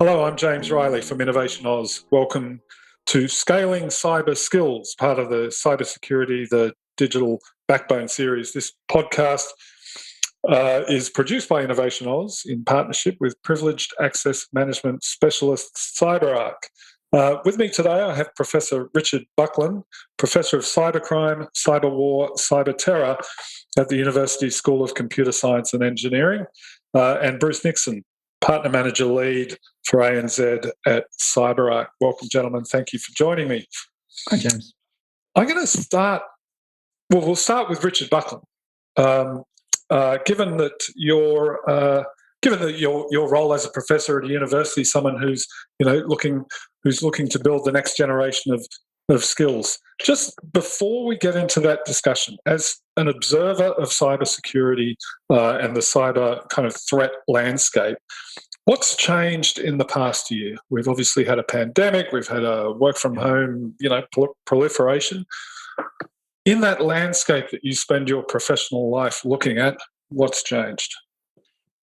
Hello, I'm James Riley from Innovation Oz. Welcome to Scaling Cyber Skills, part of the Cybersecurity, the Digital Backbone series. This podcast is produced by Innovation Oz in partnership with Privileged Access Management Specialist CyberArk. With me today, I have Professor Richard Buckland, Professor of Cybercrime, Cyber War, Cyber Terror at the University School of Computer Science and Engineering, and Bruce Nixon, Partner Manager Lead for ANZ at CyberArk. Welcome, gentlemen. Thank you for joining me. Hi, James. I'm going to start, we'll start with Richard Buckland. Given that your role as a professor at a university, someone who's looking to build the next generation of skills. Just before we get into that discussion, as an observer of cybersecurity and the cyber kind of threat landscape, what's changed in the past year? We've obviously had a pandemic, we've had a work from home, proliferation. In that landscape that you spend your professional life looking at, what's changed?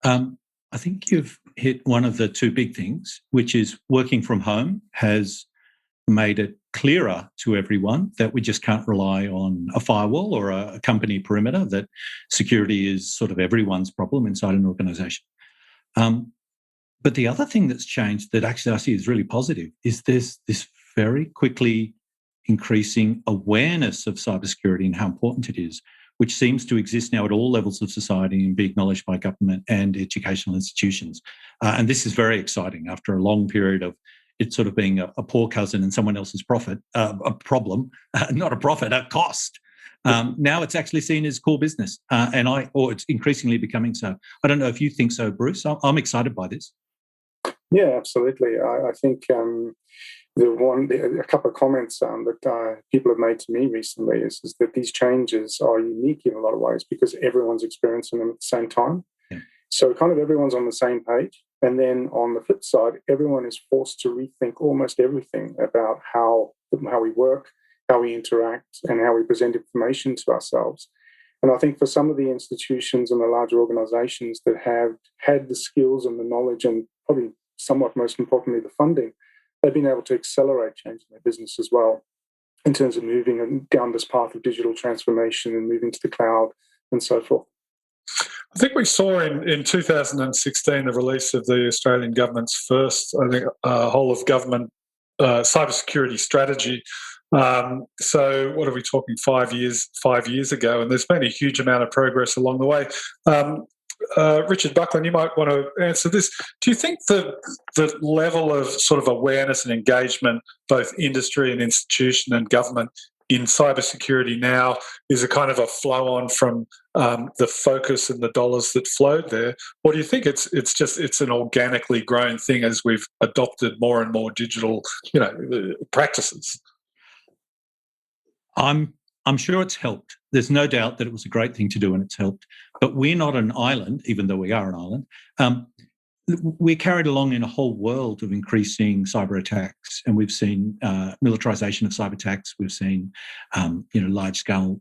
I think you've hit one of the two big things, which is working from home has made it clearer to everyone that we just can't rely on a firewall or a company perimeter, that security is sort of everyone's problem inside an organisation. But the other thing that's changed that actually I see is really positive is there's this very quickly increasing awareness of cybersecurity and how important it is, which seems to exist now at all levels of society and be acknowledged by government and educational institutions. And this is very exciting after a long period of it sort of being a poor cousin and someone else's profit, a problem, not a profit, a cost. Now it's actually seen as core business, or it's increasingly becoming so. I don't know if you think so, Bruce. I'm excited by this. Yeah, absolutely. I think a couple of comments that people have made to me recently is that these changes are unique in a lot of ways because everyone's experiencing them at the same time. Yeah. So kind of everyone's on the same page. And then on the flip side, everyone is forced to rethink almost everything about how we work, how we interact, and how we present information to ourselves. And I think for some of the institutions and the larger organizations that have had the skills and the knowledge and probably somewhat most importantly, the funding, they've been able to accelerate change in their business as well in terms of moving down this path of digital transformation and moving to the cloud and so forth. I think we saw in 2016 the release of the Australian government's first, whole of government cybersecurity strategy. So what are we talking, 5 years ago? And there's been a huge amount of progress along the way. Richard Buckland, you might want to answer this. Do you think the level of sort of awareness and engagement, both industry and institution and government, in cybersecurity now is a kind of a flow-on from the focus and the dollars that flowed there? Or do you think it's an organically grown thing as we've adopted more and more digital, practices? I'm sure it's helped. There's no doubt that it was a great thing to do and it's helped. But we're not an island, even though we are an island. We're carried along in a whole world of increasing cyber attacks, and we've seen militarization of cyber attacks. We've seen, large-scale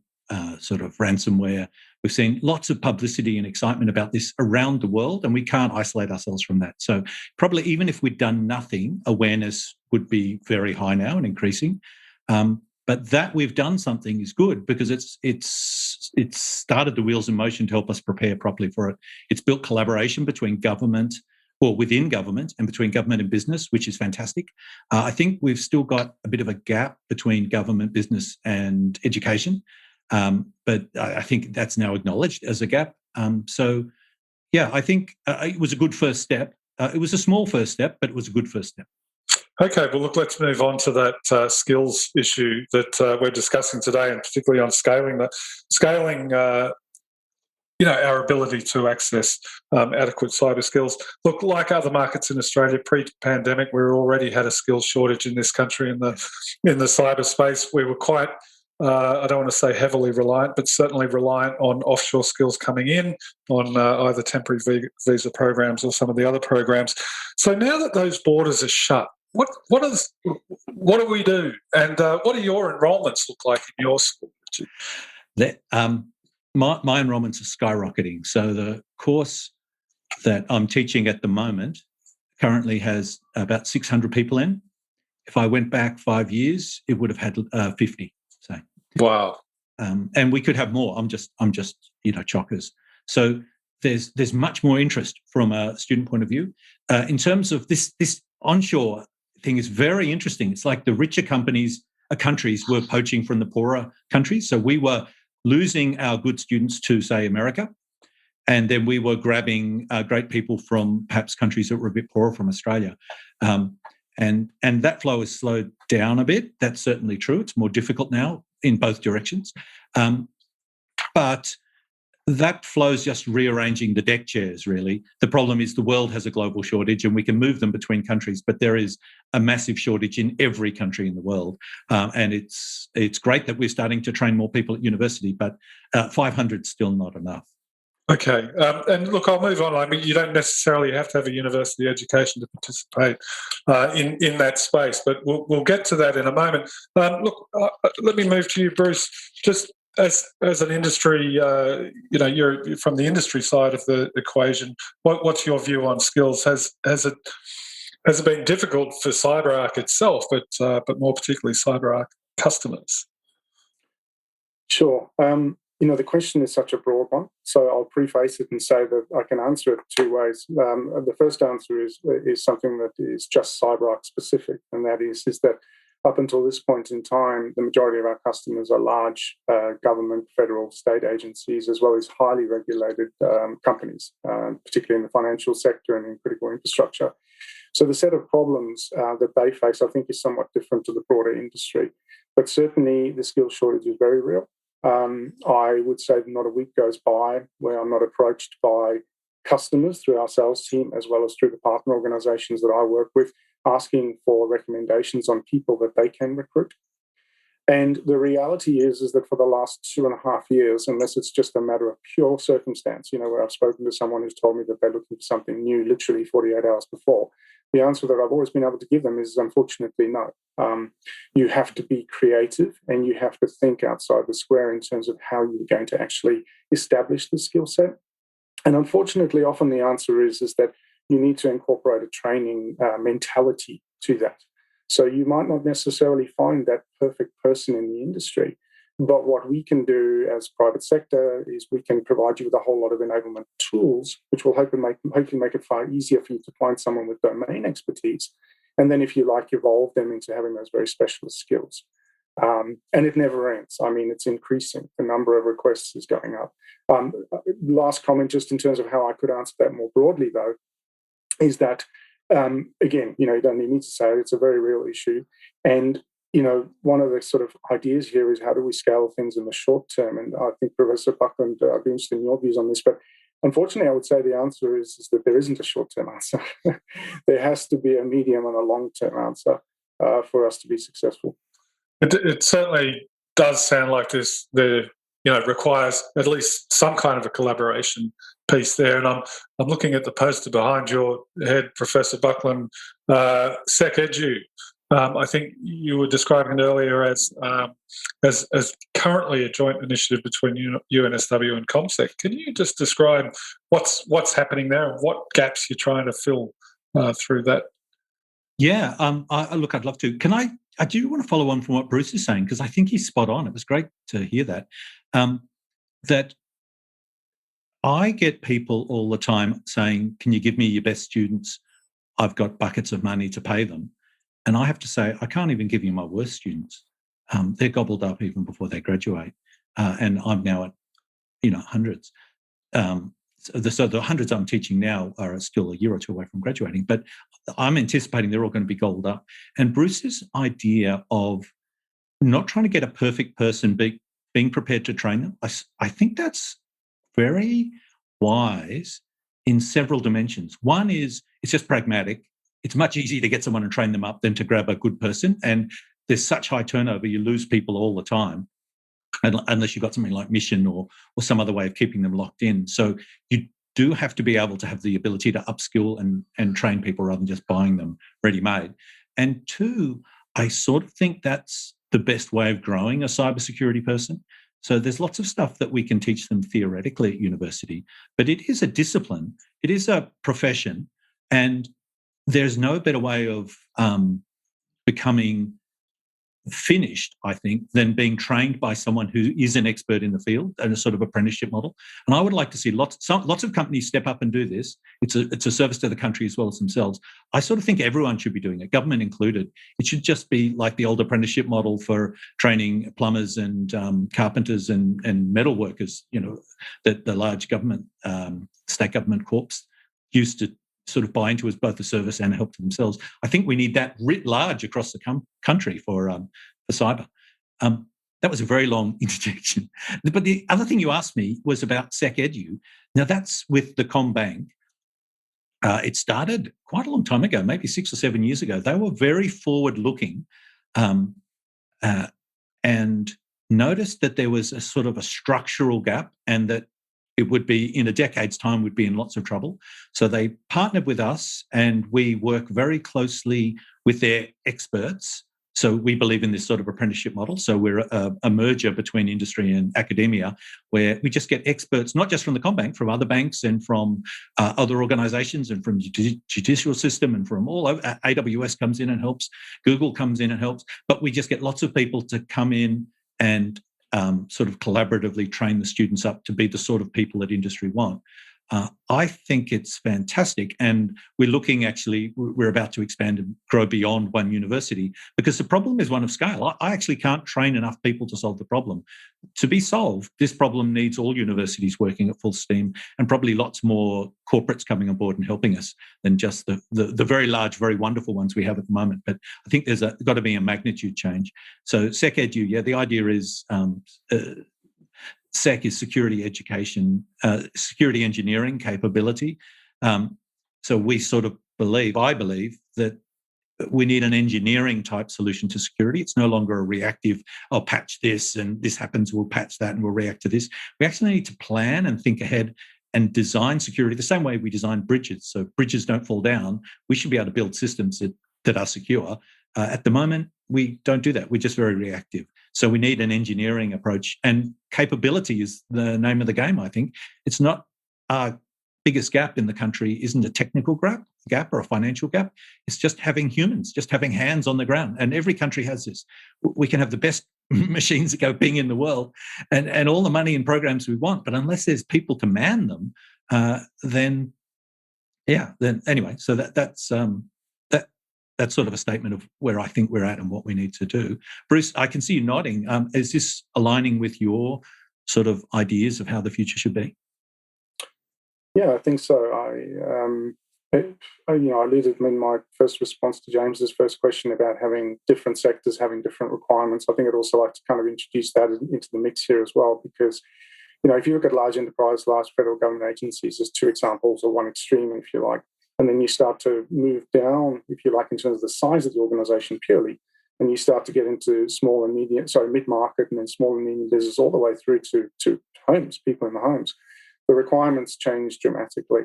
sort of ransomware. We've seen lots of publicity and excitement about this around the world, and we can't isolate ourselves from that. So probably even if we'd done nothing, awareness would be very high now and increasing. But that we've done something is good because it's started the wheels in motion to help us prepare properly for it. It's built collaboration between government or within government and between government and business, which is fantastic. I think we've still got a bit of a gap between government, business and education. But I think that's now acknowledged as a gap. I think it was a good first step. It was a small first step, but it was a good first step. Okay, well, look, let's move on to that skills issue that we're discussing today, and particularly on scaling our ability to access adequate cyber skills. Look, like other markets in Australia, pre-pandemic, we already had a skills shortage in this country in the cyber space. We were quite, I don't want to say heavily reliant, but certainly reliant on offshore skills coming in on either temporary visa programs or some of the other programs. So now that those borders are shut, what do we do, and what do your enrolments look like in your school? My enrolments are skyrocketing. So the course that I'm teaching at the moment currently has about 600 people in. If I went back 5 years, it would have had 50. So wow, and we could have more. I'm just chockers. So there's much more interest from a student point of view. In terms of this onshore thing is very interesting. It's like the richer countries were poaching from the poorer countries. So we were losing our good students to, say, America. And then we were grabbing great people from perhaps countries that were a bit poorer, from Australia. And that flow has slowed down a bit. That's certainly true. It's more difficult now in both directions. But that flow is just rearranging the deck chairs, really. The problem is the world has a global shortage and we can move them between countries, but there is a massive shortage in every country in the world. And it's great that we're starting to train more people at university, but 500 is still not enough. Okay, and look, I'll move on. I mean, you don't necessarily have to have a university education to participate in that space, but we'll get to that in a moment. Look, let me move to you, Bruce. Just as an industry, you're from the industry side of the equation. What's your view on skills? Has it been difficult for CyberArk itself, but more particularly CyberArk customers? Sure. The question is such a broad one, so I'll preface it and say that I can answer it two ways. The first answer is something that is just CyberArk specific, and that is that up until this point in time, the majority of our customers are large government, federal, state agencies, as well as highly regulated companies, particularly in the financial sector and in critical infrastructure. So the set of problems that they face, I think, is somewhat different to the broader industry. But certainly the skill shortage is very real. I would say that not a week goes by where I'm not approached by customers through our sales team, as well as through the partner organizations that I work with, asking for recommendations on people that they can recruit. And the reality is that for the last 2.5 years, unless it's just a matter of pure circumstance, where I've spoken to someone who's told me that they're looking for something new literally 48 hours before, the answer that I've always been able to give them is unfortunately no. You have to be creative and you have to think outside the square in terms of how you're going to actually establish the skill set. And unfortunately, often the answer is that you need to incorporate a training mentality to that. So you might not necessarily find that perfect person in the industry, but what we can do as private sector is we can provide you with a whole lot of enablement tools, which will hopefully make it far easier for you to find someone with domain expertise. And then if you like, evolve them into having those very specialist skills. And it never ends. I mean, it's increasing. The number of requests is going up. Last comment, just in terms of how I could answer that more broadly, though, is that, again, you don't need me to say it, it's a very real issue. And, one of the sort of ideas here is how do we scale things in the short term? And I think, Professor Buckland, I'd be interested in your views on this. But unfortunately, I would say the answer is that there isn't a short-term answer. There has to be a medium and a long-term answer for us to be successful. It certainly does sound like requires at least some kind of a collaboration piece there. And I'm looking at the poster behind your head, Professor Buckland, SecEdu. I think you were describing it earlier as currently a joint initiative between UNSW and ComSec. Can you just describe what's happening there and what gaps you're trying to fill through that? Yeah, I'd love to. I do want to follow on from what Bruce is saying, because I think he's spot on. It was great to hear that. That I get people all the time saying, can you give me your best students? I've got buckets of money to pay them. And I have to say, I can't even give you my worst students. They're gobbled up even before they graduate. And I'm now at, hundreds. So the hundreds I'm teaching now are still a year or two away from graduating, but I'm anticipating they're all going to be gobbled up. And Bruce's idea of not trying to get a perfect person, being prepared to train them, I think that's very wise in several dimensions. One is it's just pragmatic. It's much easier to get someone and train them up than to grab a good person. And there's such high turnover, you lose people all the time, unless you've got something like Mission or some other way of keeping them locked in. So you do have to be able to have the ability to upskill and train people rather than just buying them ready-made. And two, I sort of think that's the best way of growing a cybersecurity person. So there's lots of stuff that we can teach them theoretically at university, but it is a discipline. It is a profession. And there's no better way of becoming finished, I think, than being trained by someone who is an expert in the field and a sort of apprenticeship model. And I would like to see lots of companies step up and do this. It's a service to the country as well as themselves. I sort of think everyone should be doing it, government included. It should just be like the old apprenticeship model for training plumbers and carpenters and metal workers, that the large government, state government corps used to sort of buy into as both a service and a help to themselves. I think we need that writ large across the country for cyber. That was a very long interjection. But the other thing you asked me was about SecEdu. Now, that's with the CommBank. It started quite a long time ago, maybe 6 or 7 years ago. They were very forward-looking and noticed that there was a sort of a structural gap and that it would be, in a decade's time, would be in lots of trouble. So they partnered with us and we work very closely with their experts. So we believe in this sort of apprenticeship model. So we're a merger between industry and academia where we just get experts, not just from the CommBank, from other banks and from other organizations and from the judicial system and from all over. AWS comes in and helps. Google comes in and helps. But we just get lots of people to come in and sort of collaboratively train the students up to be the sort of people that industry want. I think it's fantastic. And we're about to expand and grow beyond one university because the problem is one of scale. I actually can't train enough people to solve the problem. To be solved, this problem needs all universities working at full steam and probably lots more corporates coming on board and helping us than just the very large, very wonderful ones we have at the moment. But I think there's got to be a magnitude change. So SecEdu, the idea is SEC is security education, security engineering capability. So we sort of I believe that we need an engineering type solution to security. It's no longer a reactive, I'll patch this and this happens, we'll patch that and we'll react to this. We actually need to plan and think ahead and design security the same way we design bridges. So bridges don't fall down. We should be able to build systems that are secure. At the moment, we don't do that. We're just very reactive. So we need an engineering approach, and capability is the name of the game, I think. It's not our biggest gap in the country isn't a technical gap or a financial gap. It's just having humans, just having hands on the ground. And every country has this. We can have the best machines that go bing in the world and all the money and programs we want, but unless there's people to man them, then anyway, so that's sort of a statement of where I think we're at and what we need to do. Bruce, I can see you nodding. Is this aligning with your sort of ideas of how the future should be? Yeah, I think so. I alluded in my first response to James's first question about having different sectors having different requirements. I think I'd also like to kind of introduce that into the mix here as well, because if you look at large enterprise, large federal government agencies, there's two examples, or one extreme, if you like. And then you start to move down, if you like, in terms of the size of the organization purely. And you start to get into mid-market and then small and medium business all the way through to homes, people in the homes. The requirements change dramatically.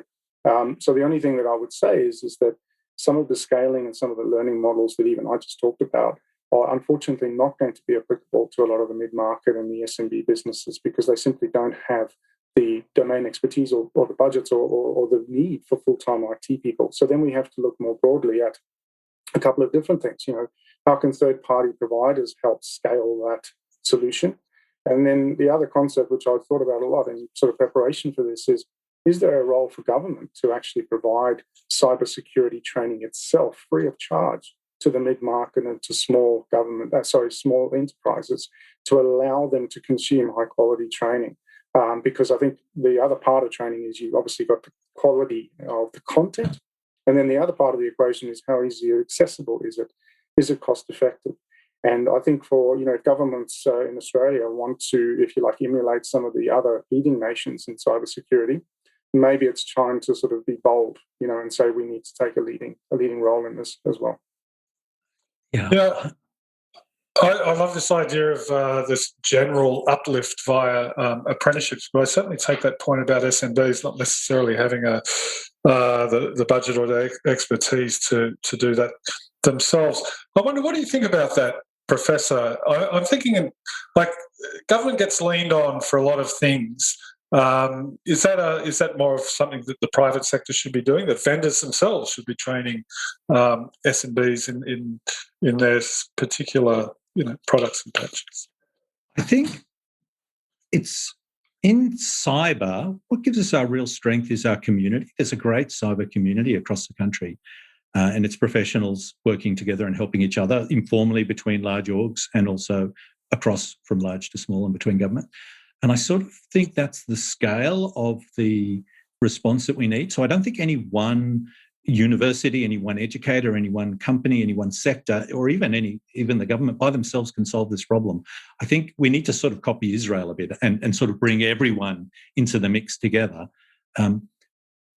So the only thing that I would say is that some of the scaling and some of the learning models that even I just talked about are unfortunately not going to be applicable to a lot of the mid-market and the SMB businesses because they simply don't have the domain expertise or the budgets or the need for full-time IT people. So then we have to look more broadly at a couple of different things. How can third-party providers help scale that solution? And then the other concept, which I've thought about a lot in sort of preparation for this, is there a role for government to actually provide cybersecurity training itself free of charge to the mid-market and to small enterprises to allow them to consume high-quality training? Because I think the other part of training is you've obviously got the quality of the content. And then the other part of the equation is how easy or accessible is it? Is it cost effective? And I think for, if governments in Australia want to, if you like, emulate some of the other leading nations in cybersecurity, maybe it's time to sort of be bold, and say we need to take a leading role in this as well. Yeah. I love this idea of this general uplift via apprenticeships, but I certainly take that point about SMBs not necessarily having the budget or the expertise to do that themselves. I wonder, what do you think about that, Professor? I'm thinking, like, government gets leaned on for a lot of things, Is that more of something that the private sector should be doing? That vendors themselves should be training SMBs in their particular products and patches? I think it's in cyber. What gives us our real strength is our community. There's a great cyber community across the country. And it's professionals working together and helping each other informally between large orgs and also across from large to small and between government. And I sort of think that's the scale of the response that we need. So I don't think any one university, any one educator, any one company, any one sector, or even the government by themselves can solve this problem. I think we need to sort of copy Israel a bit and sort of bring everyone into the mix together.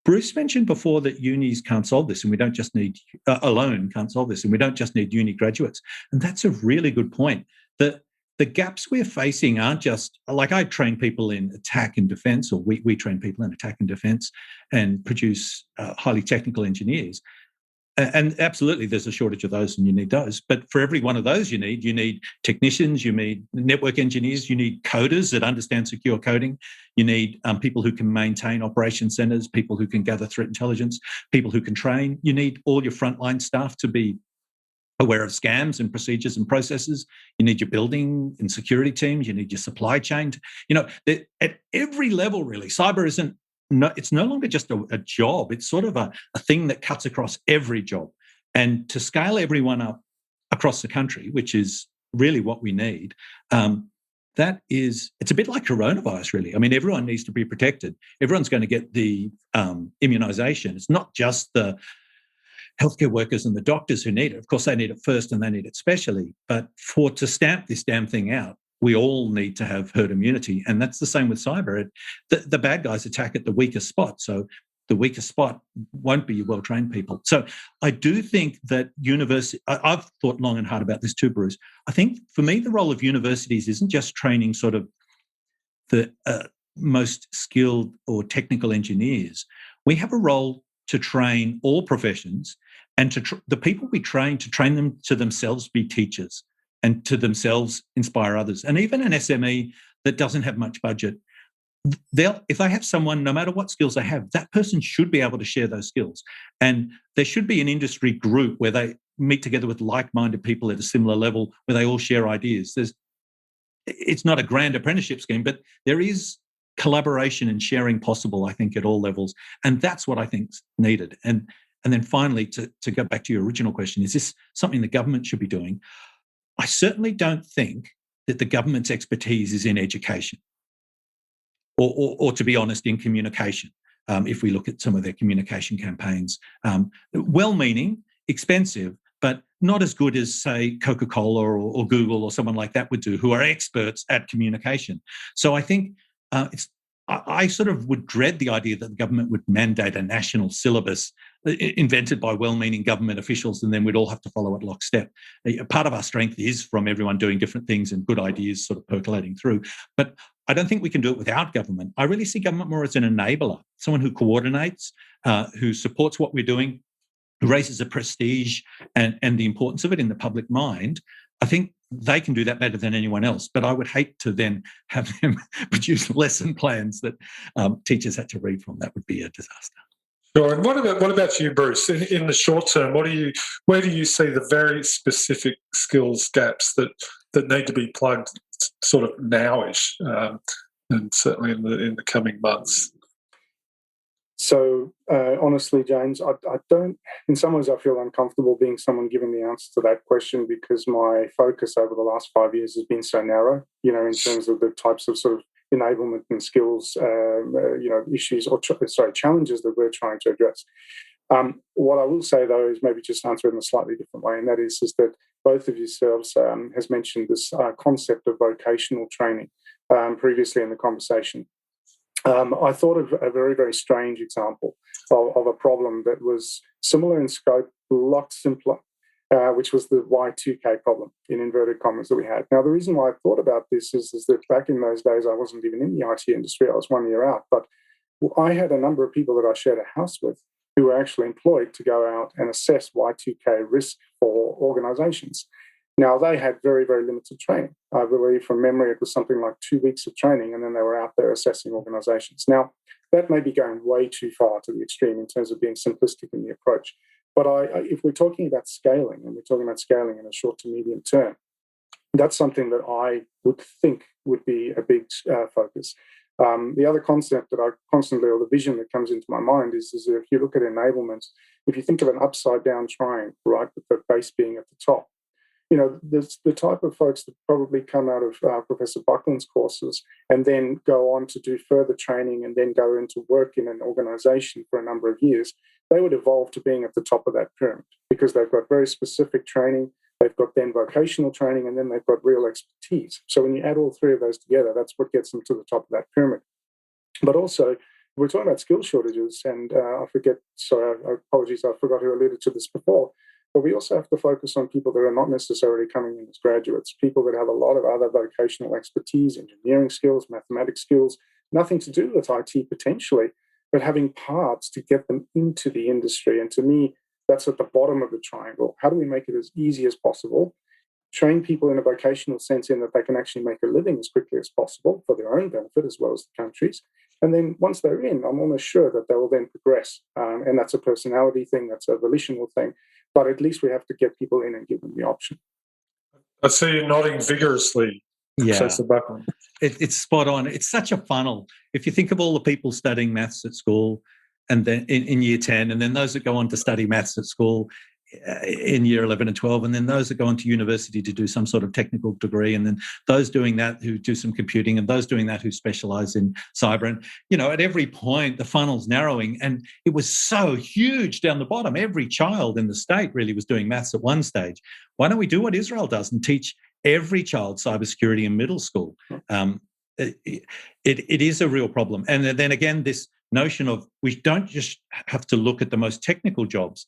Bruce mentioned before that unis can't solve this, and we don't just need alone can't solve this, and we don't just need uni graduates. And that's a really good point. The gaps we're facing aren't just like I train people in attack and defence, or we train people in attack and defence, and produce highly technical engineers. And absolutely, there's a shortage of those, and you need those. But for every one of those, you need technicians, you need network engineers, you need coders that understand secure coding, you need people who can maintain operation centres, people who can gather threat intelligence, people who can train. You need all your frontline staff to be aware of scams and procedures and processes. You need your building and security teams. You need your supply chain. At every level, really, cyber isn't. No, it's no longer just a job. It's sort of a thing that cuts across every job. And to scale everyone up across the country, which is really what we need, it's a bit like coronavirus, really. I mean, everyone needs to be protected. Everyone's going to get the immunisation. It's not just the healthcare workers and the doctors who need it. Of course, they need it first and they need it specially. But to stamp this damn thing out, we all need to have herd immunity. And that's the same with cyber. The bad guys attack at the weakest spot. So the weakest spot won't be your well-trained people. So I do think that I've thought long and hard about this too, Bruce. I think for me, the role of universities isn't just training sort of the most skilled or technical engineers. We have a role to train all professions and the people we train, to train them to themselves be teachers and to themselves inspire others. And even an SME that doesn't have much budget, if they have someone, no matter what skills they have, that person should be able to share those skills. And there should be an industry group where they meet together with like-minded people at a similar level, where they all share ideas. It's not a grand apprenticeship scheme, but there is collaboration and sharing possible, I think, at all levels. And that's what I think's needed. And then finally, to go back to your original question, is this something the government should be doing? I certainly don't think that the government's expertise is in education or to be honest, in communication. If we look at some of their communication campaigns, well-meaning, expensive, but not as good as, say, Coca-Cola or Google or someone like that would do, who are experts at communication. So I think I sort of would dread the idea that the government would mandate a national syllabus invented by well-meaning government officials, and then we'd all have to follow it lockstep. Part of our strength is from everyone doing different things and good ideas sort of percolating through. But I don't think we can do it without government. I really see government more as an enabler, someone who coordinates, who supports what we're doing, who raises the prestige and the importance of it in the public mind. I think they can do that better than anyone else. But I would hate to then have them produce lesson plans that teachers had to read from. That would be a disaster. Sure. And what about you, Bruce? In the short term, where do you see the very specific skills gaps that need to be plugged sort of nowish, and certainly in the coming months? So honestly, James, I don't, in some ways I feel uncomfortable being someone giving the answer to that question, because my focus over the last 5 years has been so narrow, in terms of the types of sort of enablement and skills, issues or challenges that we're trying to address. What I will say, though, is maybe just answer it in a slightly different way, and that is that both of yourselves has mentioned this concept of vocational training previously in the conversation. I thought of a very, very strange example of a problem that was similar in scope, a lot simpler, which was the Y2K problem, in inverted commas, that we had. Now, the reason why I thought about this is that back in those days, I wasn't even in the IT industry. I was 1 year out. But I had a number of people that I shared a house with who were actually employed to go out and assess Y2K risk for organizations. Now, they had very, very limited training. I believe from memory it was something like 2 weeks of training, and then they were out there assessing organizations. Now, that may be going way too far to the extreme in terms of being simplistic in the approach. But if we're talking about scaling, and we're talking about scaling in a short to medium term, that's something that I would think would be a big focus. The other concept that I constantly, or the vision that comes into my mind is if you look at enablement, if you think of an upside down triangle, right, with the base being at the top, there's the type of folks that probably come out of Professor Buckland's courses and then go on to do further training and then go into work in an organization for a number of years. They would evolve to being at the top of that pyramid because they've got very specific training. They've got then vocational training, and then they've got real expertise. So when you add all three of those together, that's what gets them to the top of that pyramid. But also, we're talking about skill shortages, and apologies, I forgot who alluded to this before. But we also have to focus on people that are not necessarily coming in as graduates, people that have a lot of other vocational expertise, engineering skills, mathematics skills, nothing to do with IT potentially, but having parts to get them into the industry. And to me, that's at the bottom of the triangle. How do we make it as easy as possible? Train people in a vocational sense in that they can actually make a living as quickly as possible for their own benefit as well as the country's. And then once they're in, I'm almost sure that they will then progress. And that's a personality thing, that's a volitional thing. But at least we have to get people in and give them the option. I see you nodding vigorously, Professor Buckland. It's spot on. It's such a funnel. If you think of all the people studying maths at school and then in year 10, and then those that go on to study maths at school in year 11 and 12, and then those that go on to university to do some sort of technical degree, and then those doing that who do some computing, and those doing that who specialize in cyber. And, at every point, the funnel's narrowing, and it was so huge down the bottom. Every child in the state really was doing maths at one stage. Why don't we do what Israel does and teach every child cybersecurity in middle school? It is a real problem. And then again, this notion of we don't just have to look at the most technical jobs.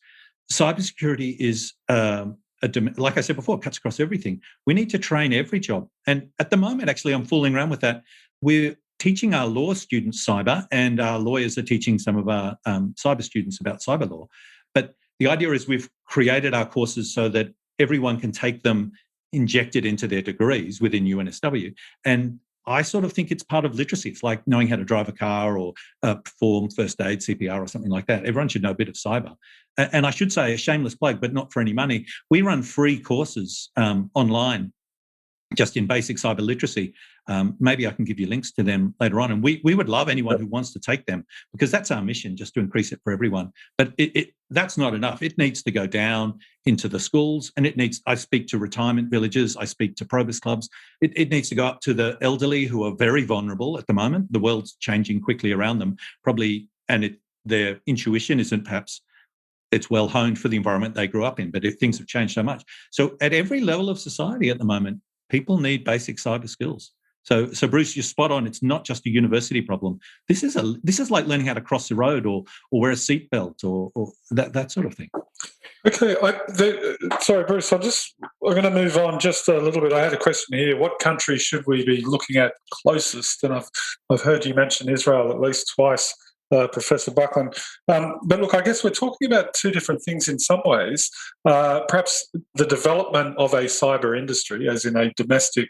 Cybersecurity is, like I said before, it cuts across everything. We need to train every job. And at the moment, actually, I'm fooling around with that. We're teaching our law students cyber, and our lawyers are teaching some of our cyber students about cyber law. But the idea is we've created our courses so that everyone can take them injected into their degrees within UNSW. And I sort of think it's part of literacy. It's like knowing how to drive a car or perform first aid, CPR or something like that. Everyone should know a bit of cyber. And I should say, a shameless plug, but not for any money, we run free courses online just in basic cyber literacy. Maybe I can give you links to them later on. And we would love anyone who wants to take them, because that's our mission, just to increase it for everyone. But that's not enough. It needs to go down into the schools, and I speak to retirement villages, I speak to probus clubs. It needs to go up to the elderly who are very vulnerable at the moment. The world's changing quickly around them, probably, and their intuition isn't perhaps it's well honed for the environment they grew up in, but if things have changed so much. So at every level of society at the moment, people need basic cyber skills. So Bruce, you're spot on. It's not just a university problem. This is like learning how to cross the road or wear a seatbelt or that sort of thing. Okay, sorry, Bruce. I'm going to move on just a little bit. I had a question here. What country should we be looking at closest? And I've heard you mention Israel at least twice, Professor Buckland. But look, I guess we're talking about two different things in some ways. Perhaps the development of a cyber industry, as in a domestic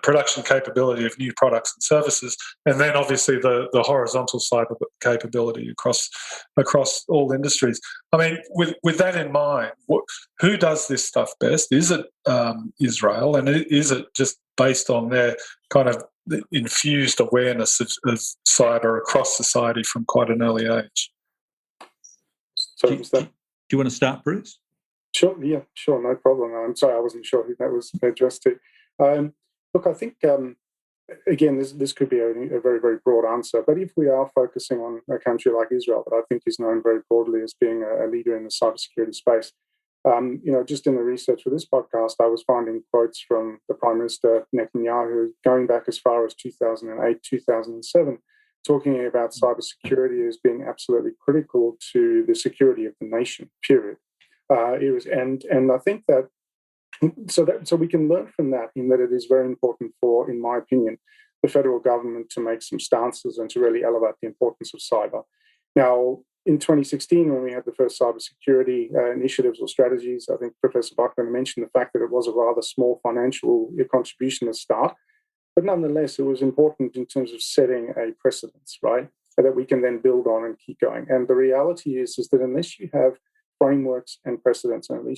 production capability of new products and services, and then obviously the horizontal cyber capability across all industries. I mean, with that in mind, who does this stuff best? Is it Israel, and is it just based on their kind of infused awareness of cyber across society from quite an early age? So, do you want to start, Bruce? Sure, yeah, sure, no problem. I'm sorry, I wasn't sure who that was addressed to. Look, I think, again, this could be a very, very broad answer, but if we are focusing on a country like Israel, that I think is known very broadly as being a leader in the cybersecurity space, just in the research for this podcast, I was finding quotes from the Prime Minister Netanyahu going back as far as 2008, 2007, talking about cybersecurity as being absolutely critical to the security of the nation, period. And I think that so we can learn from that, in that it is very important for, in my opinion, the federal government to make some stances and to really elevate the importance of cyber. Now, in 2016, when we had the first cybersecurity initiatives or strategies, I think Professor Buckland mentioned the fact that it was a rather small financial contribution to start. But nonetheless, it was important in terms of setting a precedence, right, that we can then build on and keep going. And the reality is that unless you have frameworks and precedents, and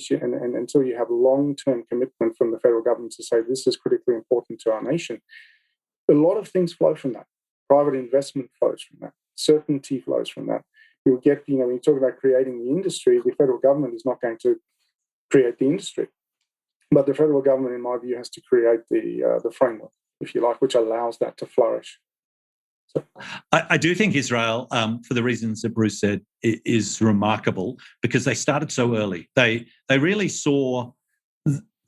until you have long-term commitment from the federal government to say this is critically important to our nation, a lot of things flow from that. Private investment flows from that. Certainty flows from that. You'll get, when you talk about creating the industry, the federal government is not going to create the industry. But the federal government, in my view, has to create the framework, if you like, which allows that to flourish. So, I do think Israel, for the reasons that Bruce said, is remarkable because they started so early. They really saw,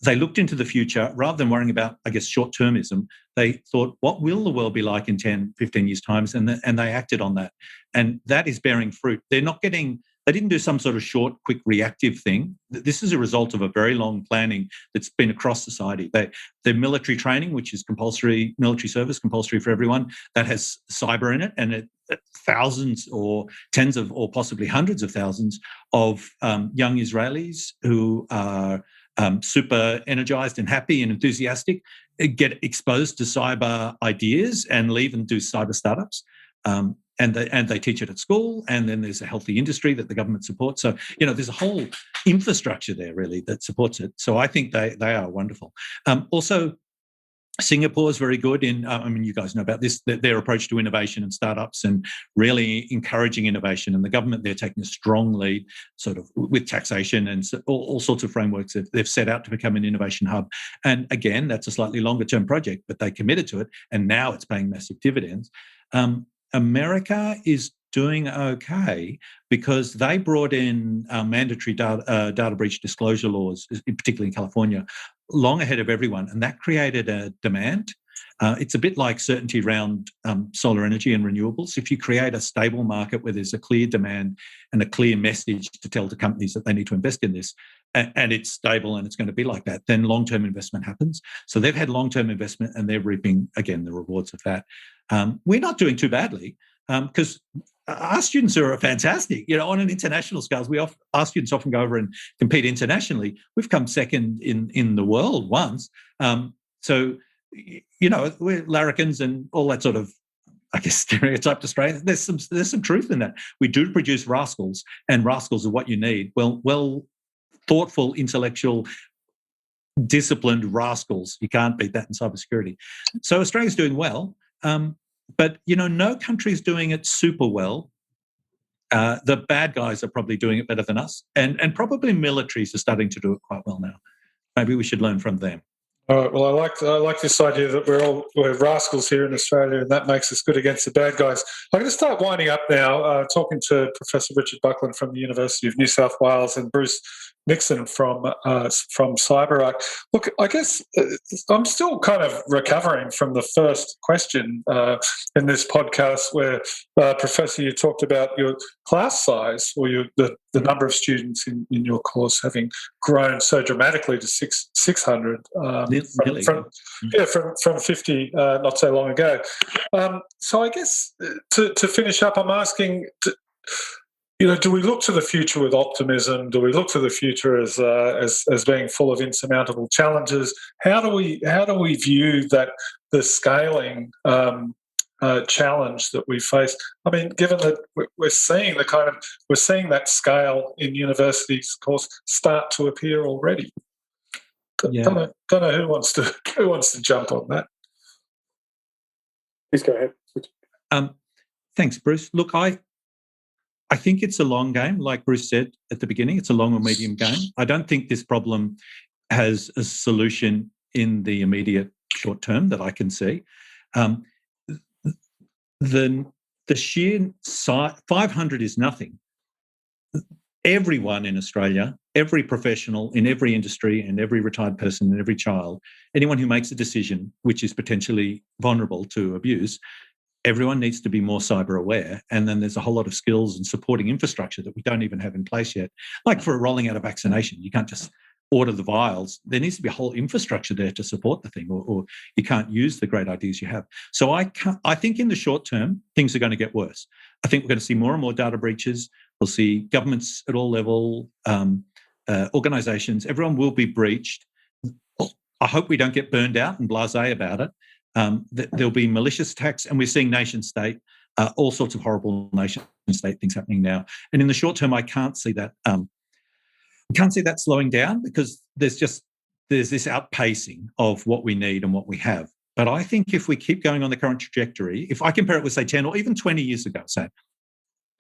they looked into the future rather than worrying about, I guess, short-termism. They thought, what will the world be like in 10, 15 years' time? And they acted on that. And that is bearing fruit. They didn't do some sort of short, quick, reactive thing. This is a result of a very long planning that's been across society. The military training, which is compulsory, military service, compulsory for everyone, that has cyber in it, and thousands or tens of, or possibly hundreds of thousands of young Israelis who are super energized and happy and enthusiastic get exposed to cyber ideas and leave and do cyber startups. And they teach it at school, and then there's a healthy industry that the government supports. So, there's a whole infrastructure there really that supports it. So I think they are wonderful. Also, Singapore is very good in, you guys know about this, their approach to innovation and startups and really encouraging innovation. And the government, they're taking a strong lead sort of with taxation and all sorts of frameworks that they've set out to become an innovation hub. And again, that's a slightly longer term project, but they committed to it. And now it's paying massive dividends. America is doing okay because they brought in mandatory data breach disclosure laws, particularly in California, long ahead of everyone. And that created a demand. It's a bit like certainty around solar energy and renewables. If you create a stable market where there's a clear demand and a clear message to tell the companies that they need to invest in this, and it's stable and it's going to be like that, then long-term investment happens. So they've had long-term investment and they're reaping, again, the rewards of that. We're not doing too badly because our students are fantastic. On an international scale, our students often go over and compete internationally. We've come second in the world once. So, we're larrikins and all that sort of, I guess, stereotyped Australians. There's some truth in that. We do produce rascals, and rascals are what you need. Well, thoughtful, intellectual, disciplined rascals. You can't beat that in cybersecurity. So Australia's doing well. But, no country's doing it super well. The bad guys are probably doing it better than us. And probably militaries are starting to do it quite well now. Maybe we should learn from them. All right. Well, I like this idea that we're rascals here in Australia, and that makes us good against the bad guys. I'm going to start winding up now, talking to Professor Richard Buckland from the University of New South Wales and Bruce Nixon from CyberArk. Look, I guess I'm still kind of recovering from the first question in this podcast where, Professor, you talked about your class size or the number of students in your course having grown so dramatically to 600 from 50 not so long ago. So I guess to finish up, I'm asking, do we look to the future with optimism? Do we look to the future as being full of insurmountable challenges? How do we view that the scaling challenge that we face? I mean, given that we're seeing that scale in universities, of course, start to appear already. Yeah. Don't know who wants to jump on that. Please go ahead. Thanks, Bruce. Look, I think it's a long game. Like Bruce said at the beginning, it's a long or medium game. I don't think this problem has a solution in the immediate short term that I can see. The sheer size, 500 is nothing. Everyone in Australia, every professional in every industry and every retired person and every child, anyone who makes a decision which is potentially vulnerable to abuse, everyone needs to be more cyber aware. And then there's a whole lot of skills and supporting infrastructure that we don't even have in place yet. Like for rolling out a vaccination, you can't just order the vials. There needs to be a whole infrastructure there to support the thing, or you can't use the great ideas you have. So I think in the short term, things are going to get worse. I think we're going to see more and more data breaches. We'll see governments at all level, organisations. Everyone will be breached. I hope we don't get burned out and blasé about it. There'll be malicious attacks, and we're seeing nation-state, all sorts of horrible nation-state things happening now. And in the short term, I can't see that. Slowing down, because there's this outpacing of what we need and what we have. But I think if we keep going on the current trajectory, if I compare it with, say, 10 or even 20 years ago,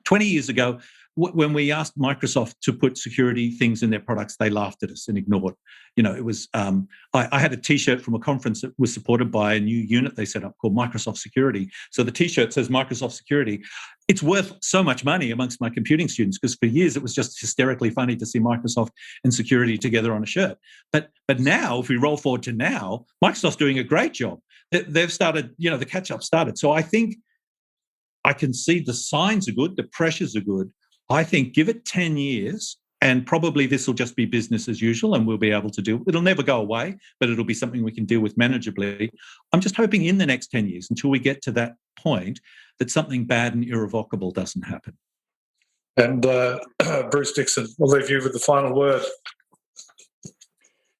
20 years ago, when we asked Microsoft to put security things in their products, they laughed at us and ignored. It was, I had a T-shirt from a conference that was supported by a new unit they set up called Microsoft Security. So the T-shirt says Microsoft Security. It's worth so much money amongst my computing students, because for years it was just hysterically funny to see Microsoft and security together on a shirt. But now, if we roll forward to now, Microsoft's doing a great job. They've started, the catch-up started. So I think I can see the signs are good, the pressures are good. I think give it 10 years and probably this will just be business as usual and we'll be able to do it. It'll never go away, but it'll be something we can deal with manageably. I'm just hoping in the next 10 years, until we get to that point, that something bad and irrevocable doesn't happen. And Bruce Nixon, we'll leave you with the final word.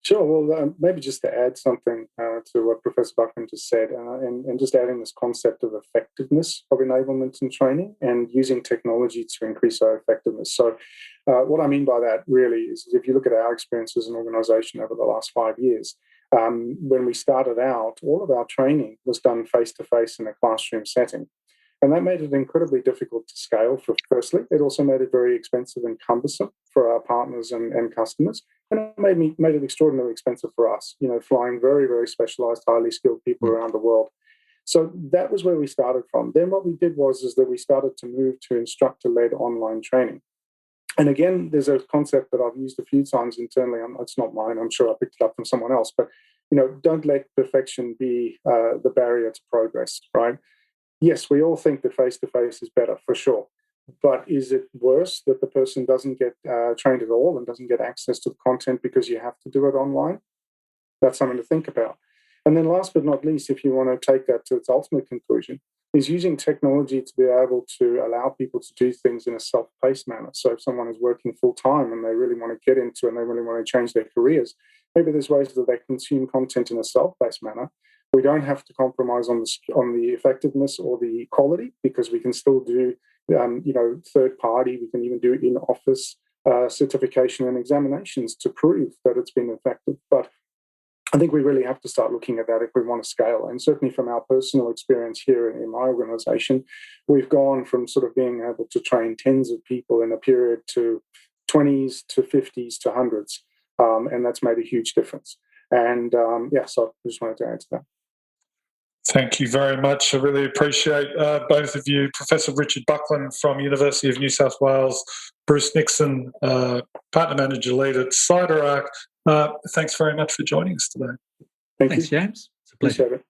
Sure. Well, maybe just to add something to what Professor Buckland just said, and just adding this concept of effectiveness of enablement and training and using technology to increase our effectiveness. So what I mean by that really is if you look at our experience as an organisation over the last 5 years, when we started out, all of our training was done face-to-face in a classroom setting. And that made it incredibly difficult to scale, firstly. It also made it very expensive and cumbersome for our partners and customers. And it made it extraordinarily expensive for us, flying very, very specialised, highly skilled people around the world. So that was where we started from. Then what we did was that we started to move to instructor-led online training. And again, there's a concept that I've used a few times internally. It's not mine. I'm sure I picked it up from someone else. But, don't let perfection be the barrier to progress, right? Yes, we all think that face-to-face is better, for sure. But is it worse that the person doesn't get trained at all and doesn't get access to the content because you have to do it online? That's something to think about. And then last but not least, if you want to take that to its ultimate conclusion, is using technology to be able to allow people to do things in a self-paced manner. So if someone is working full-time and they really want to get into it and they really want to change their careers, maybe there's ways that they consume content in a self-paced manner. We don't have to compromise on the effectiveness or the quality, because we can still do, third party. We can even do in-office certification and examinations to prove that it's been effective. But I think we really have to start looking at that if we want to scale. And certainly from our personal experience here in my organisation, we've gone from sort of being able to train tens of people in a period to 20s to 50s to hundreds. And that's made a huge difference. And so I just wanted to add to that. Thank you very much. I really appreciate both of you. Professor Richard Buckland from University of New South Wales, Bruce Nixon, Partner Manager Lead at CyberArk. Thanks very much for joining us today. Thanks, James. It's a pleasure. Appreciate it.